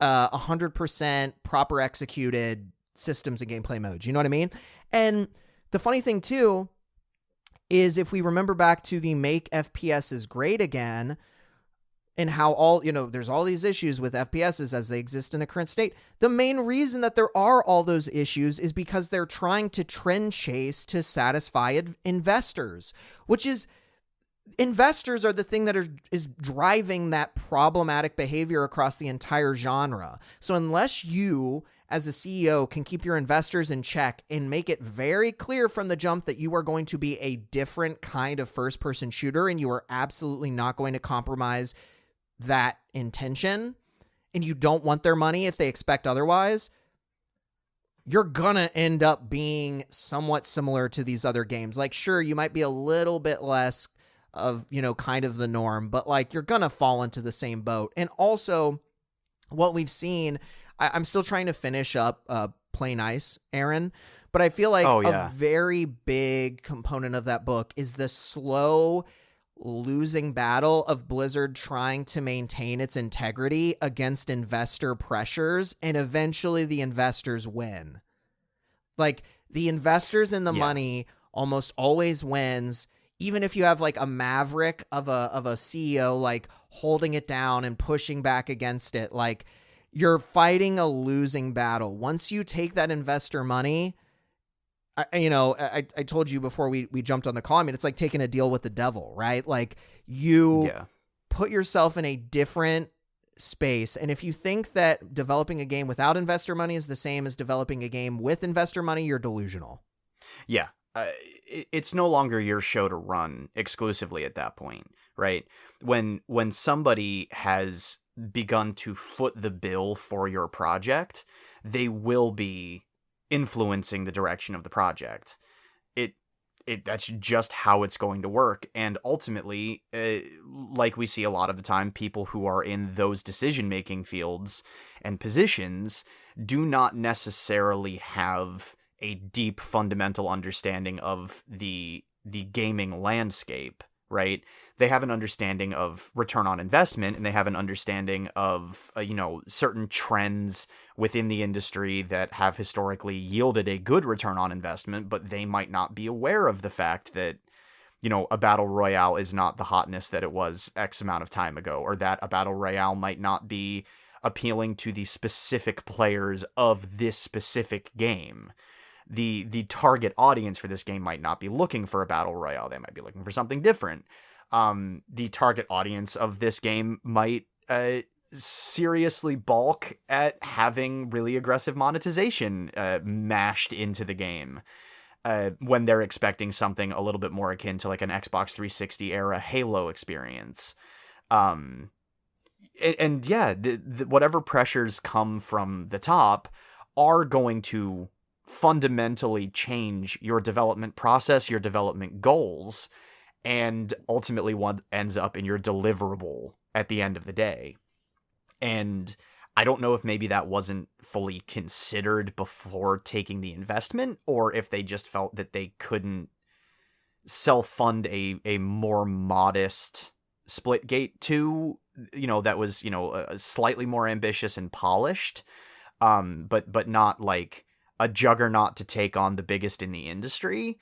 100% proper executed systems and gameplay modes. You know what I mean? And the funny thing too is if we remember back to the Make FPSs Great Again, and how there's all these issues with FPSs as they exist in the current state. The main reason that there are all those issues is because they're trying to trend chase to satisfy investors, which is, investors are the thing that is driving that problematic behavior across the entire genre. So unless you, as a CEO, can keep your investors in check and make it very clear from the jump that you are going to be a different kind of first-person shooter and you are absolutely not going to compromise that intention, and you don't want their money if they expect otherwise, you're gonna end up being somewhat similar to these other games. Sure, you might be a little bit less of, kind of the norm, but you're gonna fall into the same boat. And also, what we've seen, I'm still trying to finish up Play Nice, Aaron, but I feel like a very big component of that book is the slow losing battle of Blizzard trying to maintain its integrity against investor pressures, and eventually the investors win. Like, the investors in the money almost always wins, even if you have like a maverick of a CEO like holding it down and pushing back against it. Like, you're fighting a losing battle. Once you take that investor money, I told you before we jumped on the call, I mean, it's like taking a deal with the devil, right? Like, you put yourself in a different space. And if you think that developing a game without investor money is the same as developing a game with investor money, you're delusional. Yeah. It's no longer your show to run exclusively at that point, right? When somebody has begun to foot the bill for your project, they will be influencing the direction of the project. That's just how it's going to work. And ultimately, like we see a lot of the time, people who are in those decision-making fields and positions do not necessarily have a deep fundamental understanding of the gaming landscape, right? They have an understanding of return on investment, and they have an understanding of certain trends within the industry that have historically yielded a good return on investment, but they might not be aware of the fact that a battle royale is not the hotness that it was X amount of time ago, or that a battle royale might not be appealing to the specific players of this specific game. The target audience for this game might not be looking for a battle royale. They might be looking for something different. The target audience of this game might seriously balk at having really aggressive monetization mashed into the game when they're expecting something a little bit more akin to like an Xbox 360 era Halo experience. Whatever pressures come from the top are going to fundamentally change your development process, your development goals, and ultimately what ends up in your deliverable at the end of the day. And I don't know if maybe that wasn't fully considered before taking the investment, or if they just felt that they couldn't self-fund a more modest Splitgate 2, that was, slightly more ambitious and polished, but not like a juggernaut to take on the biggest in the industry.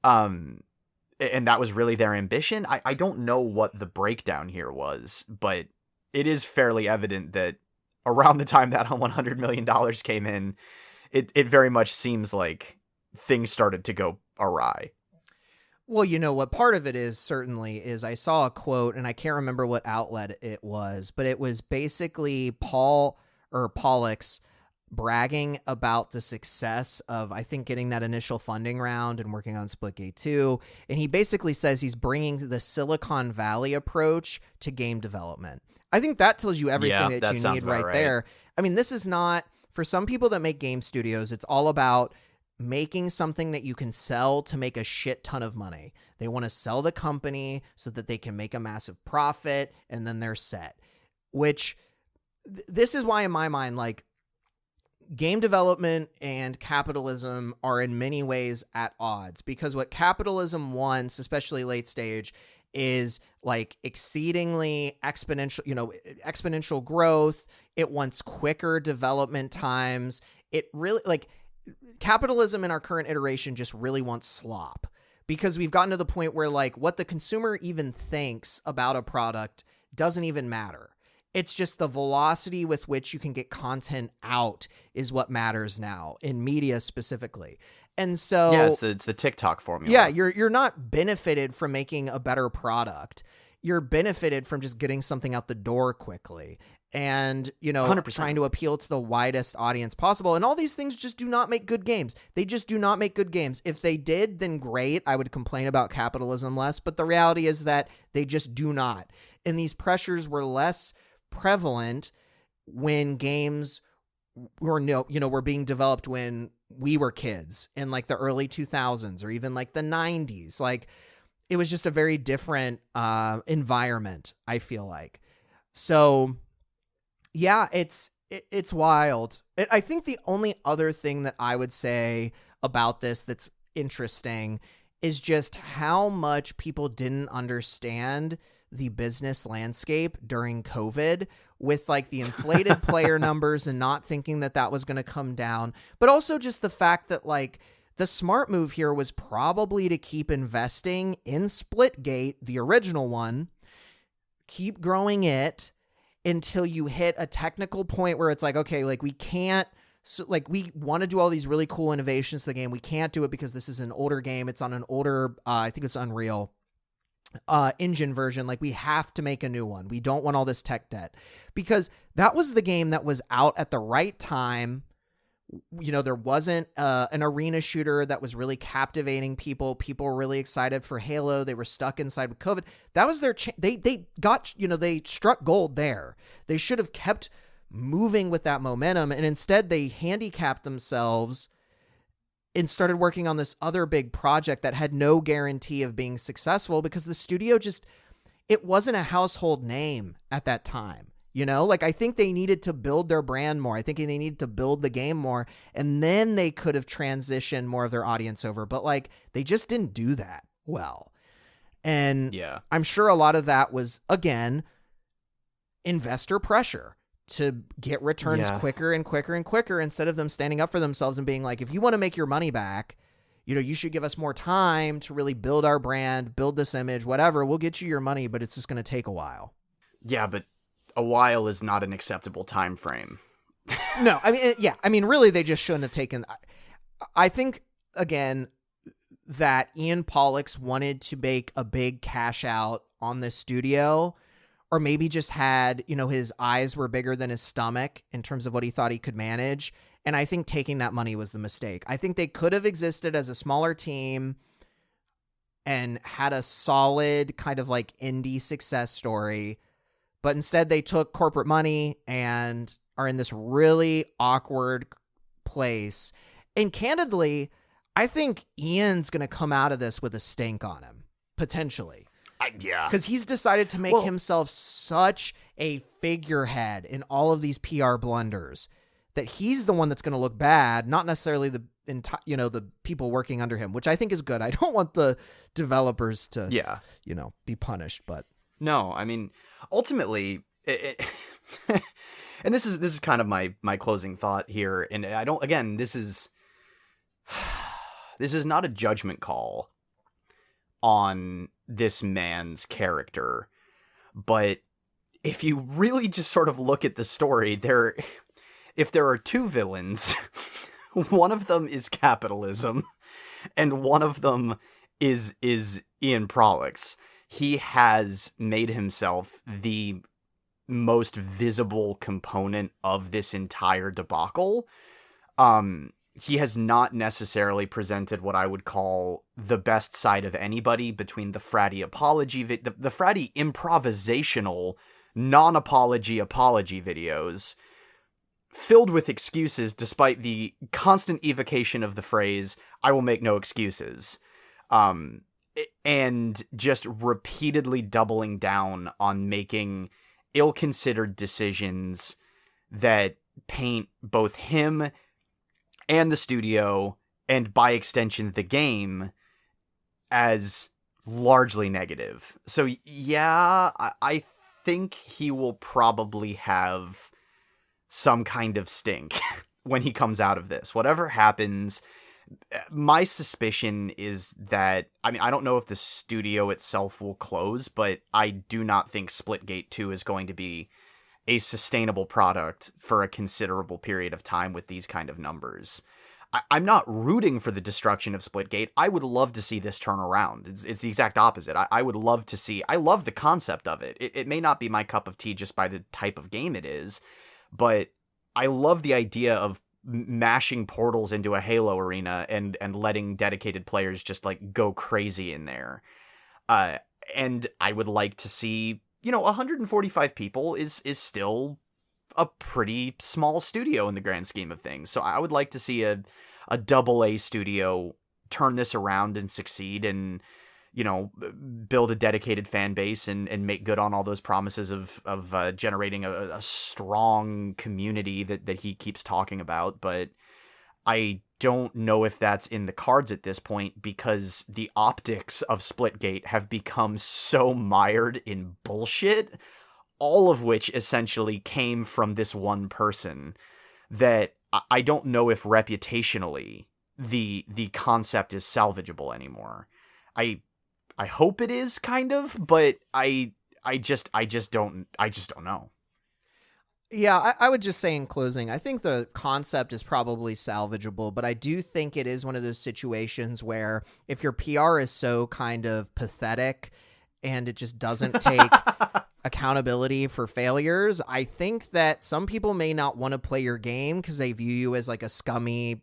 And that was really their ambition. I don't know what the breakdown here was, but it is fairly evident that around the time that $100 million came in, it very much seems like things started to go awry. Well, what part of it is certainly is I saw a quote, and I can't remember what outlet it was, but it was basically Pollux bragging about the success of, I think, getting that initial funding round and working on Splitgate 2. And he basically says he's bringing the Silicon Valley approach to game development. I think that tells you everything that you need right there. I mean, this is not, for some people that make game studios, it's all about making something that you can sell to make a shit ton of money. They want to sell the company so that they can make a massive profit, and then they're set. Which, this is why in my mind, like, game development and capitalism are in many ways at odds, because what capitalism wants, especially late stage, is like exceedingly exponential growth. It wants quicker development times. It really, like, capitalism in our current iteration just really wants slop, because we've gotten to the point where, like, what the consumer even thinks about a product doesn't even matter. It's just the velocity with which you can get content out is what matters now in media specifically. And so it's the TikTok formula. Yeah, you're not benefited from making a better product. You're benefited from just getting something out the door quickly and, 100%. Trying to appeal to the widest audience possible. And all these things just do not make good games. They just do not make good games. If they did, then great. I would complain about capitalism less, but the reality is that they just do not. And these pressures were less prevalent when games were being developed when we were kids in like the early 2000s or even like the 90s. Like, it was just a very different environment, I feel like. So Yeah, it's wild. I think the only other thing that I would say about this that's interesting is just how much people didn't understand the business landscape during COVID with like the inflated player numbers and not thinking that that was going to come down. But also just the fact that like the smart move here was probably to keep investing in Splitgate, the original one, keep growing it until you hit a technical point where it's like, okay, like we can't, so like we want to do all these really cool innovations to the game. We can't do it because this is an older game. It's on an older, I think it's Unreal engine version. Like we have to make a new one. We don't want all this tech debt because that was the game that was out at the right time. You know, there wasn't an arena shooter that was really captivating people. People were really excited for Halo. They were stuck inside with COVID. That was their they got, you know, they struck gold there. They should have kept moving with that momentum, and instead they handicapped themselves and started working on this other big project that had no guarantee of being successful because the studio just, it wasn't a household name at that time. You know, like I think they needed to build their brand more. I think they needed to build the game more, and then they could have transitioned more of their audience over. But like they just didn't do that well. And yeah, I'm sure a lot of that was, again, investor pressure to get returns quicker and quicker and quicker instead of them standing up for themselves and being like, if you want to make your money back, you know, you should give us more time to really build our brand, build this image, whatever. We'll get you your money, but it's just going to take a while. Yeah, but a while is not an acceptable time frame. No, I mean, yeah. I mean, really, they just shouldn't have taken. I think, again, that Ian Pollux wanted to make a big cash out on this studio, or maybe just had, you know, his eyes were bigger than his stomach in terms of what he thought he could manage. And I think taking that money was the mistake. I think they could have existed as a smaller team and had a solid kind of like indie success story. But instead they took corporate money and are in this really awkward place. And candidly, I think Ian's going to come out of this with a stink on him, potentially. Yeah. Because he's decided to make himself such a figurehead in all of these PR blunders that he's the one that's going to look bad, not necessarily the people working under him, which I think is good. I don't want the developers to, be punished, but. No, I mean, ultimately, and this is kind of my closing thought here, and I don't. Again, this is not a judgment call on this man's character, but if you really just sort of look at the story, if there are two villains, one of them is capitalism, and one of them is Ian Pollux. He has made himself the most visible component of this entire debacle. He has not necessarily presented what I would call the best side of anybody between the fratty apology, the fratty improvisational, non-apology apology videos, filled with excuses despite the constant evocation of the phrase, I will make no excuses. And just repeatedly doubling down on making ill-considered decisions that paint both him and the studio, and by extension the game, as largely negative. So yeah, I think he will probably have some kind of stink when he comes out of this. Whatever happens, my suspicion is that, I mean, I don't know if the studio itself will close, but I do not think Splitgate 2 is going to be a sustainable product for a considerable period of time with these kind of numbers. I'm not rooting for the destruction of Splitgate. I would love to see this turn around. It's the exact opposite. I would love to see... I love the concept of it. It may not be my cup of tea just by the type of game it is, but I love the idea of mashing portals into a Halo arena and letting dedicated players just like go crazy in there. And I would like to see, 145 people is still a pretty small studio in the grand scheme of things. So I would like to see a AA studio turn this around and succeed and, build a dedicated fan base and make good on all those promises of generating a strong community that he keeps talking about. But I don't know if that's in the cards at this point, because the optics of Splitgate have become so mired in bullshit, all of which essentially came from this one person, that I don't know if reputationally the concept is salvageable anymore. I hope it is, kind of, but I just don't know. Yeah, I would just say in closing, I think the concept is probably salvageable, but I do think it is one of those situations where if your PR is so kind of pathetic and it just doesn't take accountability for failures, I think that some people may not want to play your game because they view you as like a scummy,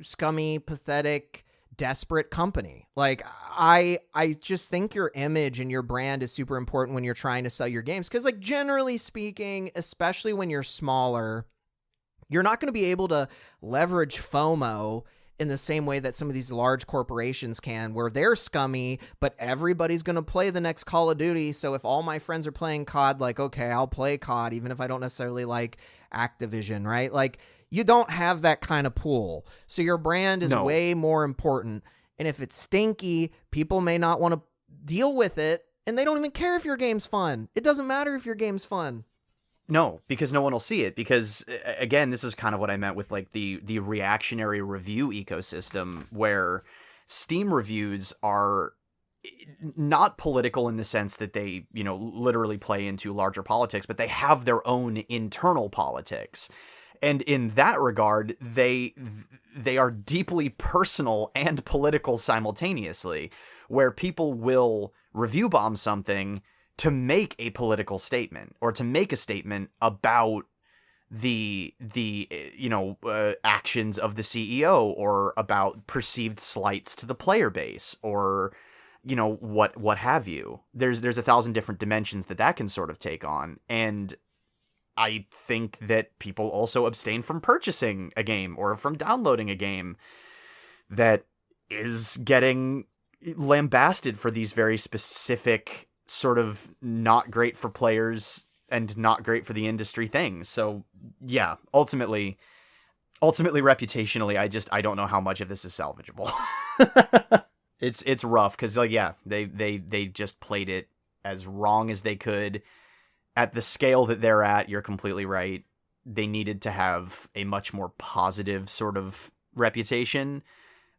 scummy, pathetic, desperate company. Like I just think your image and your brand is super important when you're trying to sell your games, because like generally speaking, especially when you're smaller, you're not going to be able to leverage FOMO in the same way that some of these large corporations can, where they're scummy, but everybody's going to play the next Call of Duty. So if all my friends are playing COD, like, okay, I'll play COD, even if I don't necessarily like Activision, right? Like, you don't have that kind of pool. So your brand is way more important. And if it's stinky, people may not want to deal with it, and they don't even care if your game's fun. It doesn't matter if your game's fun. No, because no one will see it. Because, again, this is kind of what I meant with like the reactionary review ecosystem, where Steam reviews are not political in the sense that they, literally play into larger politics, but they have their own internal politics. And in that regard, they are deeply personal and political simultaneously, where people will review bomb something to make a political statement, or to make a statement about the actions of the CEO, or about perceived slights to the player base, or what have you. There's 1,000 different dimensions that can sort of take on, and I think that people also abstain from purchasing a game or from downloading a game that is getting lambasted for these very specific sort of not great for players and not great for the industry things. So yeah, ultimately reputationally, I don't know how much of this is salvageable. It's rough, because they just played it as wrong as they could. At the scale that they're at, you're completely right. They needed to have a much more positive sort of reputation,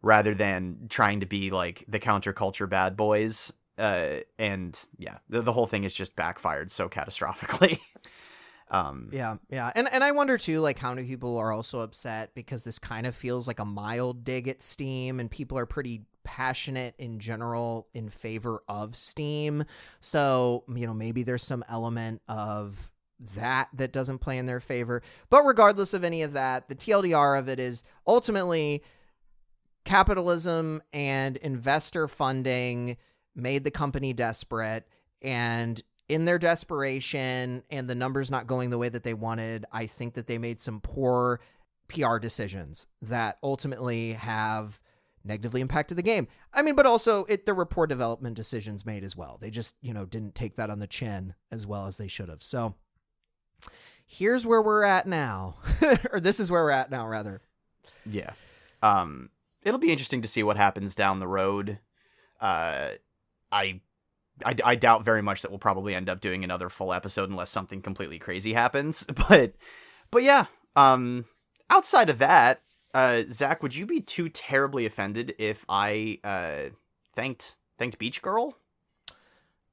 rather than trying to be like the counterculture bad boys. And yeah, the whole thing has just backfired so catastrophically. Yeah. And I wonder too, like, how many people are also upset because this kind of feels like a mild dig at Steam, and people are pretty passionate in general in favor of Steam. So, maybe there's some element of that doesn't play in their favor. But regardless of any of that, the TLDR of it is ultimately capitalism and investor funding made the company desperate, and in their desperation and the numbers not going the way that they wanted, I think that they made some poor PR decisions that ultimately have negatively impacted the game. I mean, but also there were poor development decisions made as well. They just, didn't take that on the chin as well as they should have. So here's where we're at now, or this is where we're at now, rather. Yeah. It'll be interesting to see what happens down the road. I doubt very much that we'll probably end up doing another full episode unless something completely crazy happens. But yeah, outside of that, Zach, would you be too terribly offended if I thanked Beach Girl?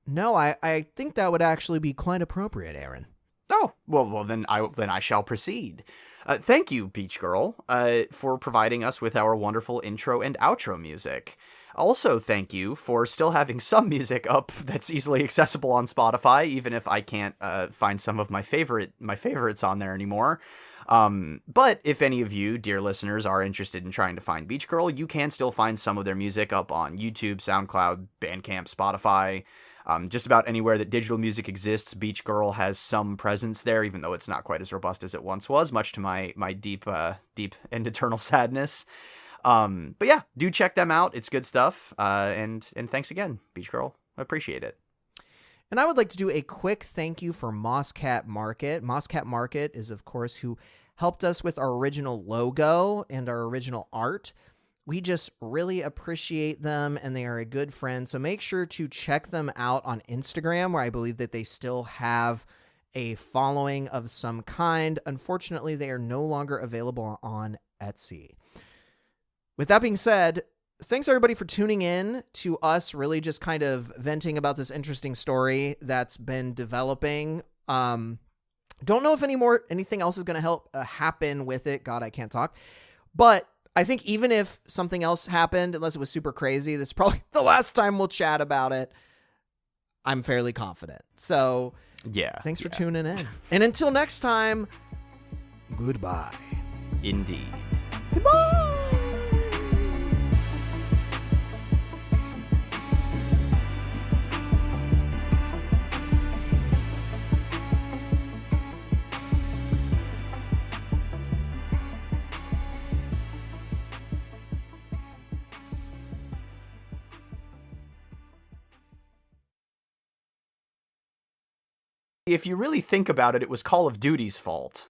No, I think that would actually be quite appropriate, Aaron. Oh, well then I shall proceed. Thank you, Beach Girl, for providing us with our wonderful intro and outro music. Also, thank you for still having some music up that's easily accessible on Spotify, even if I can't find some of my favorites on there anymore. But if any of you, dear listeners, are interested in trying to find Beach Girl, you can still find some of their music up on YouTube, SoundCloud, Bandcamp, Spotify. Just about anywhere that digital music exists, Beach Girl has some presence there, even though it's not quite as robust as it once was, much to my deep and eternal sadness. But yeah, do check them out. It's good stuff. And thanks again, Beach Girl. I appreciate it. And I would like to do a quick thank you for Mosscat Market. Mosscat Market is, of course, who helped us with our original logo and our original art. We just really appreciate them, and they are a good friend. So make sure to check them out on Instagram, where I believe that they still have a following of some kind. Unfortunately, they are no longer available on Etsy. With that being said, thanks everybody for tuning in to us really just kind of venting about this interesting story that's been developing. Don't know if anything else is going to help happen with it. God, I can't talk. But I think even if something else happened, unless it was super crazy, this is probably the last time we'll chat about it. I'm fairly confident. So yeah, thanks for tuning in. And until next time, goodbye. Indeed. Goodbye. If you really think about it, it was Call of Duty's fault.